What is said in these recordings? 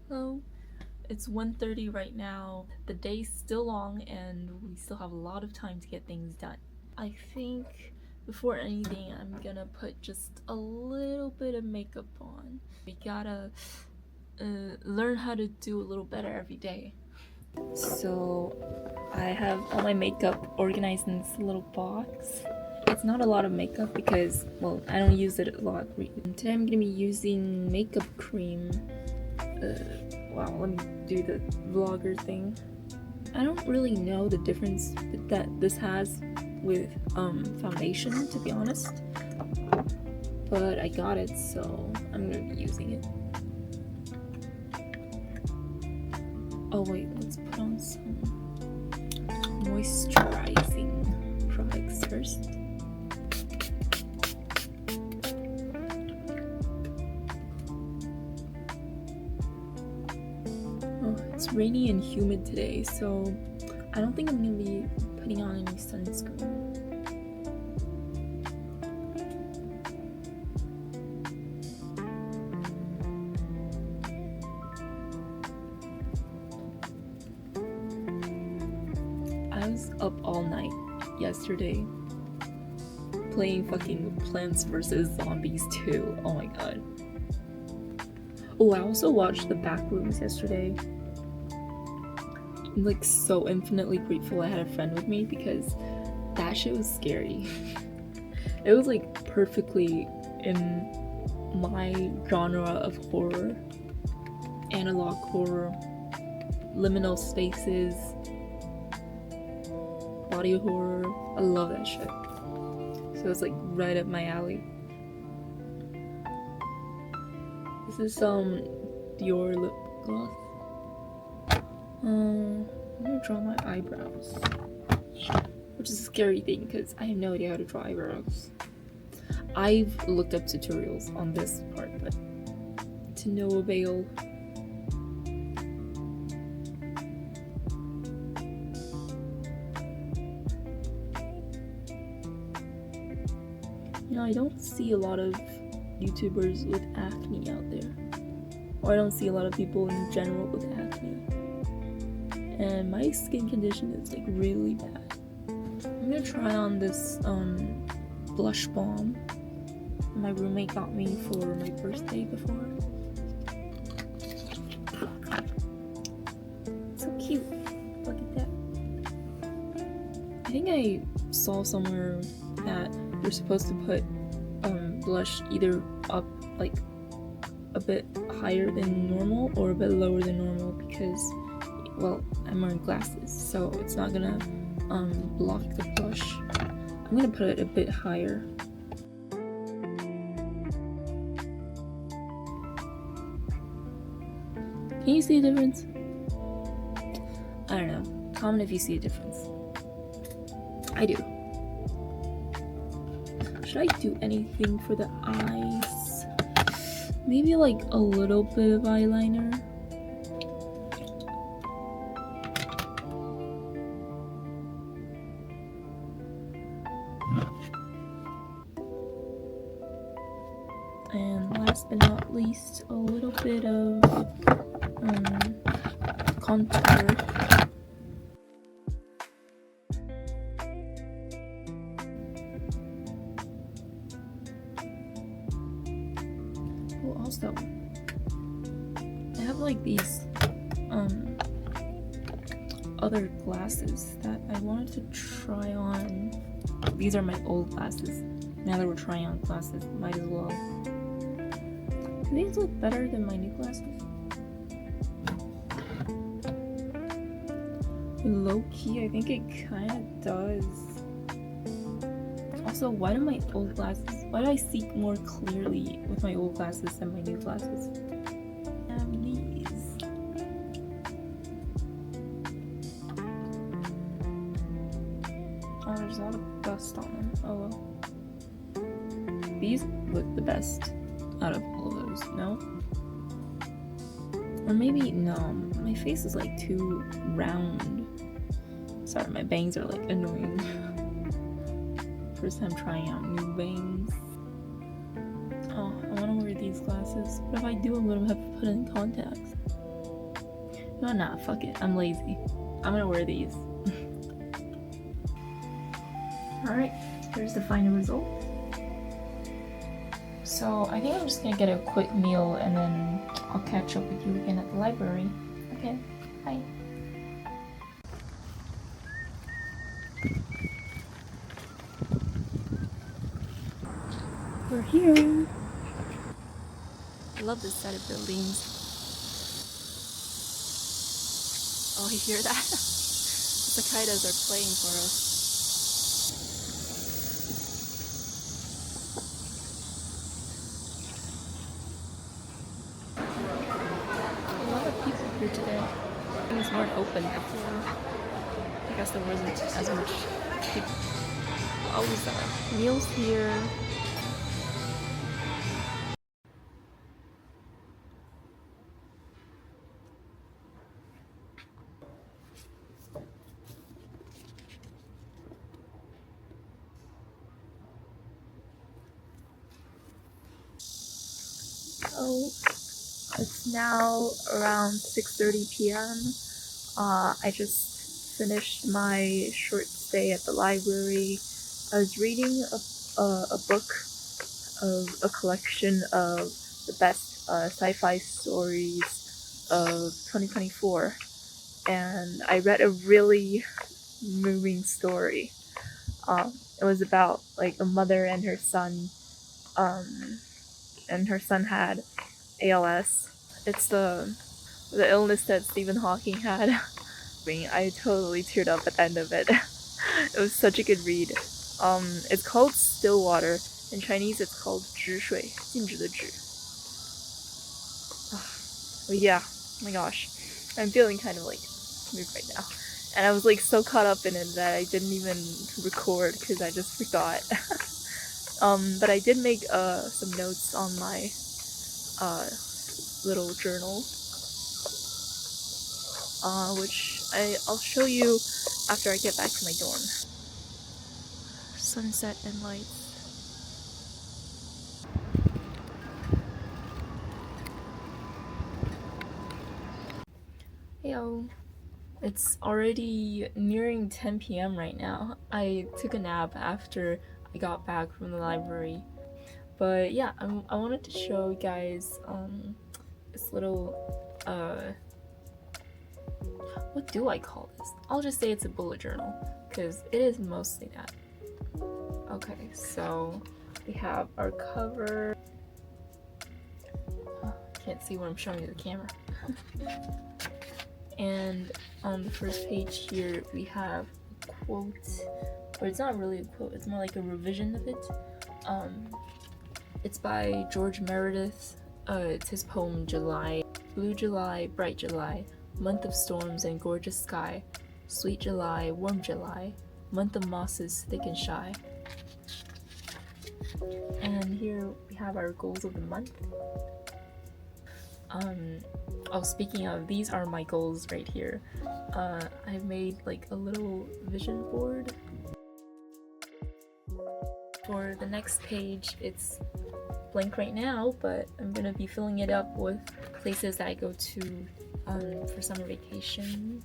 Hello, it's 1:30 right now. The day's still long and we still have a lot of time to get things done. I think before anything, I'm gonna put just a little bit of makeup on. We gotta learn how to do a little better every day. So, I have all my makeup organized in this little box. It's not a lot of makeup because, well, I don't use it a lot. Today I'm gonna be using makeup cream. Wow, let me do the vlogger thing. I don't really know the difference that this has with foundation, to be honest, but I got it, so I'm gonna be using it. Oh wait, let's put on some moisturizing products first. Oh, it's rainy and humid today, so I don't think I'm gonna be putting on any sunscreen. I was up all night yesterday playing fucking Plants vs. Zombies 2. Oh my god. Oh, I also watched The Backrooms yesterday. I'm like so infinitely grateful I had a friend with me because that shit was scary. It was like perfectly in my genre of horror. Analog horror, liminal spaces, body horror. I love that shit. So it's like right up my alley. This is Dior lip gloss. I'm gonna draw my eyebrows, which is a scary thing because I have no idea how to draw eyebrows. I've looked up tutorials on this part, but to no avail. You know, I don't see a lot of YouTubers with acne out there, or I don't see a lot of people in general with acne, and my skin condition is like really bad. I'm gonna try on this blush balm my roommate got me for my birthday before. It's so cute. Look at that. I think I saw somewhere that you're supposed to put blush either up like a bit higher than normal or a bit lower than normal because, well, I'm wearing glasses, so it's not gonna block the blush. I'm gonna put it a bit higher. Can you see a difference? I don't know. Comment if you see a difference. I do. Should I do anything for the eyes? Maybe like a little bit of eyeliner. And last but not least, a little bit of contour. Oh, also, I have like these other glasses that I wanted to try on. These are my old glasses. Now that we're trying on glasses, might as well. Do these look better than my new glasses? Low-key, I think it kind of does. Also, why do I see more clearly with my old glasses than my new glasses? These. Oh, there's a lot of dust on them. Oh well. These look the best out of all of those, no? Or maybe, no, my face is like too round. Sorry, my bangs are like annoying. First time trying out new bangs. Oh, I want to wear these glasses, but if I do, I'm gonna have to put in contacts. No, nah, fuck it. I'm lazy. I'm gonna wear these. Alright, here's the final result. So I think I'm just gonna get a quick meal and then I'll catch up with you again at the library. Okay, bye. We're here. I love this set of buildings. Oh, you hear that? The cicadas are playing for us. A lot of people here today. Things weren't open before. I guess there wasn't as much people. Always meals here. So it's now around 6:30 p.m. I just finished my short stay at the library. I was reading a book of a collection of the best sci-fi stories of 2024, and I read a really moving story. It was about like a mother and her son, and her son had ALS. It's the illness that Stephen Hawking had. I totally teared up at the end of it. It was such a good read. It's called Stillwater. In Chinese, it's called 止水, 静止的止. But yeah, oh my gosh, I'm feeling kind of like moved right now. And I was like so caught up in it that I didn't even record because I just forgot. But I did make some notes on my little journal, which I'll show you after I get back to my dorm. Sunset and lights. Heyo. It's already nearing 10 p.m. right now. I took a nap after I got back from the library. But yeah, I wanted to show you guys this little what do I call this? I'll just say it's a bullet journal because it is mostly that. Okay, so we have our cover. Can't see what I'm showing you the camera. And on the first page here we have a quote, or it's not really a quote, it's more like a revision of it. It's by George Meredith. It's his poem July. Blue July, bright July, month of storms and gorgeous sky, sweet July, warm July, month of mosses thick and shy. And here we have our goals of the month. Oh, speaking of, these are my goals right here. I've made like a little vision board. For the next page, it's blank right now, but I'm gonna be filling it up with places that I go to for summer vacation.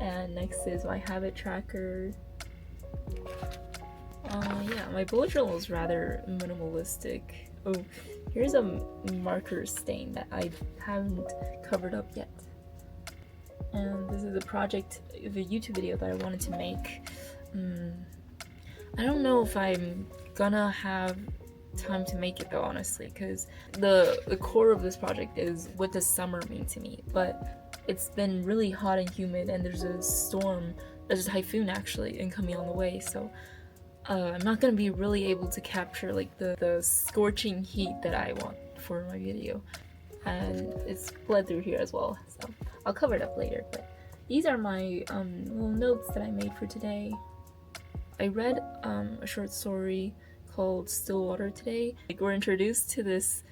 And next is my habit tracker. Yeah, my bullet journal is rather minimalistic. Oh, here's a marker stain that I haven't covered up yet. And this is a project of a YouTube video that I wanted to make. I don't know if I'm gonna have time to make it though, honestly, because the core of this project is what does summer mean to me. But it's been really hot and humid, and there's a typhoon actually incoming on the way, so I'm not gonna be really able to capture like the scorching heat that I want for my video, and it's bled through here as well, so I'll cover it up later. But these are my little notes that I made for today. I read a short story called Stillwater today. Like, we're introduced to this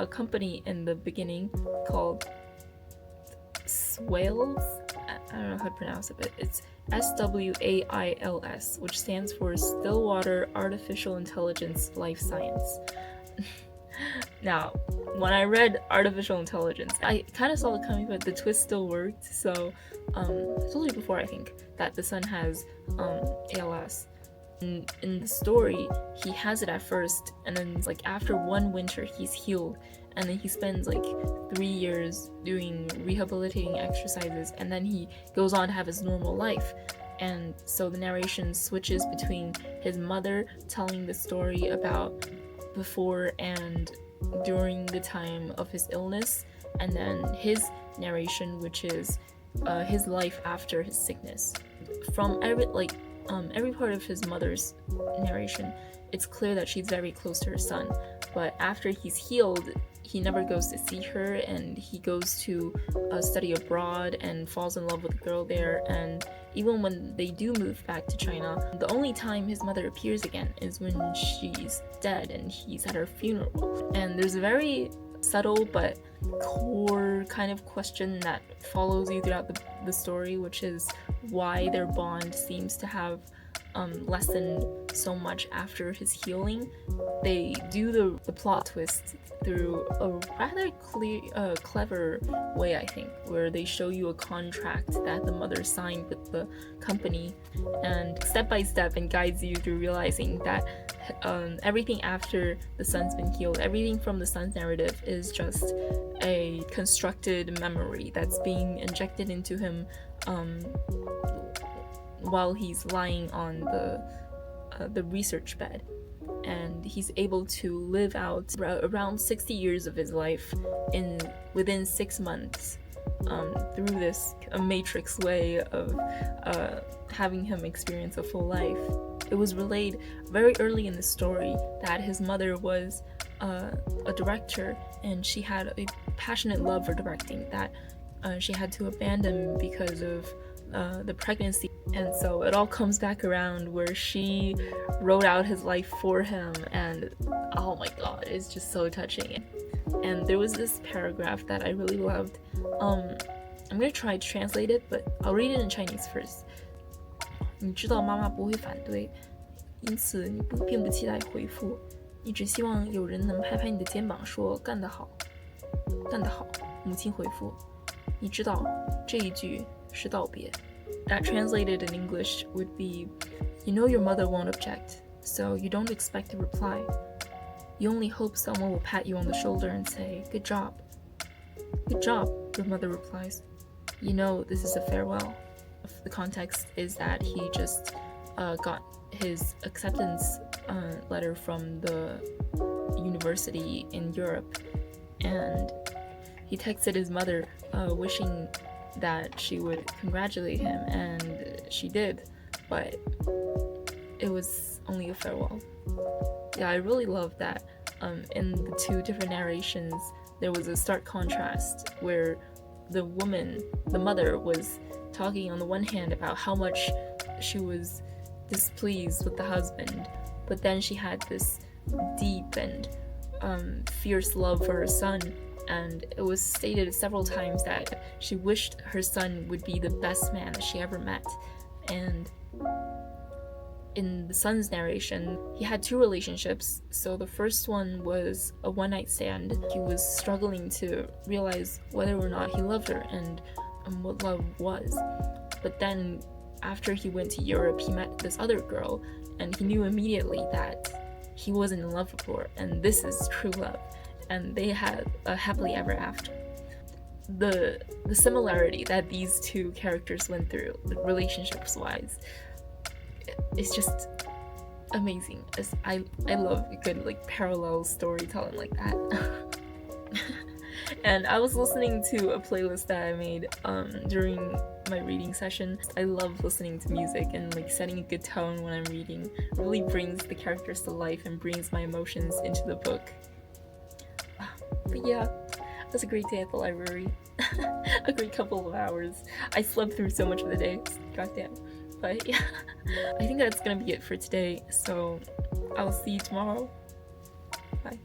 company in the beginning called Swales. I don't know how to pronounce it, but it's SWAILS, which stands for Stillwater Artificial Intelligence Life Science. Now, when I read artificial intelligence, I kind of saw it coming, but the twist still worked. So, I told you before, I think, that the son has ALS. In the story, he has it at first, and then it's like after one winter, he's healed, and then he spends like 3 years doing rehabilitating exercises, and then he goes on to have his normal life. And so the narration switches between his mother telling the story about before and during the time of his illness, and then his narration, which is his life after his sickness. From every part of his mother's narration, it's clear that she's very close to her son, but after he's healed, he never goes to see her, and he goes to study abroad and falls in love with a girl there. And even when they do move back to China, the only time his mother appears again is when she's dead and he's at her funeral. And there's a very subtle but core kind of question that follows you throughout the story, which is why their bond seems to have lessened so much after his healing. They do the plot twist through a rather clever way, I think, where they show you a contract that the mother signed with the company, and step by step, and guides you through realizing that everything after the son's been healed, everything from the son's narrative is just a constructed memory that's being injected into him while he's lying on the research bed, and he's able to live out around 60 years of his life within 6 months through this matrix way of having him experience a full life. It was relayed very early in the story that his mother was a director, and she had a passionate love for directing that she had to abandon because of the pregnancy. And so it all comes back around where she wrote out his life for him, and oh my god, it's just so touching. And there was this paragraph that I really loved. I'm gonna try to translate it, but I'll read it in Chinese first. 你知道妈妈不会反对，因此你并不期待回复，你只希望有人能拍拍你的肩膀说干得好，干得好。母亲回复，你知道这一句是道别。That translated in English would be, you know your mother won't object, so you don't expect a reply. You only hope someone will pat you on the shoulder and say, good job. Good job, your mother replies. You know this is a farewell. The context is that he just got his acceptance letter from the university in Europe, and he texted his mother wishing that she would congratulate him, and she did, but it was only a farewell. Yeah, I really love that in the two different narrations there was a stark contrast where the woman, the mother, was talking on the one hand about how much she was displeased with the husband, but then she had this deep and fierce love for her son. And it was stated several times that she wished her son would be the best man that she ever met. And in the son's narration, he had two relationships. So the first one was a one-night stand. He was struggling to realize whether or not he loved her and what love was. But then after he went to Europe, he met this other girl, and he knew immediately that he wasn't in love with her, and this is true love. And they had a happily ever after. The similarity that these two characters went through, relationships-wise, it's just amazing. I love a good parallel storytelling like that. And I was listening to a playlist that I made during my reading session. I love listening to music, and setting a good tone when I'm reading really brings the characters to life and brings my emotions into the book. But yeah, it was a great day at the library. A great couple of hours. I slept through so much of the day. Goddamn. But yeah, I think that's gonna be it for today. So I'll see you tomorrow. Bye.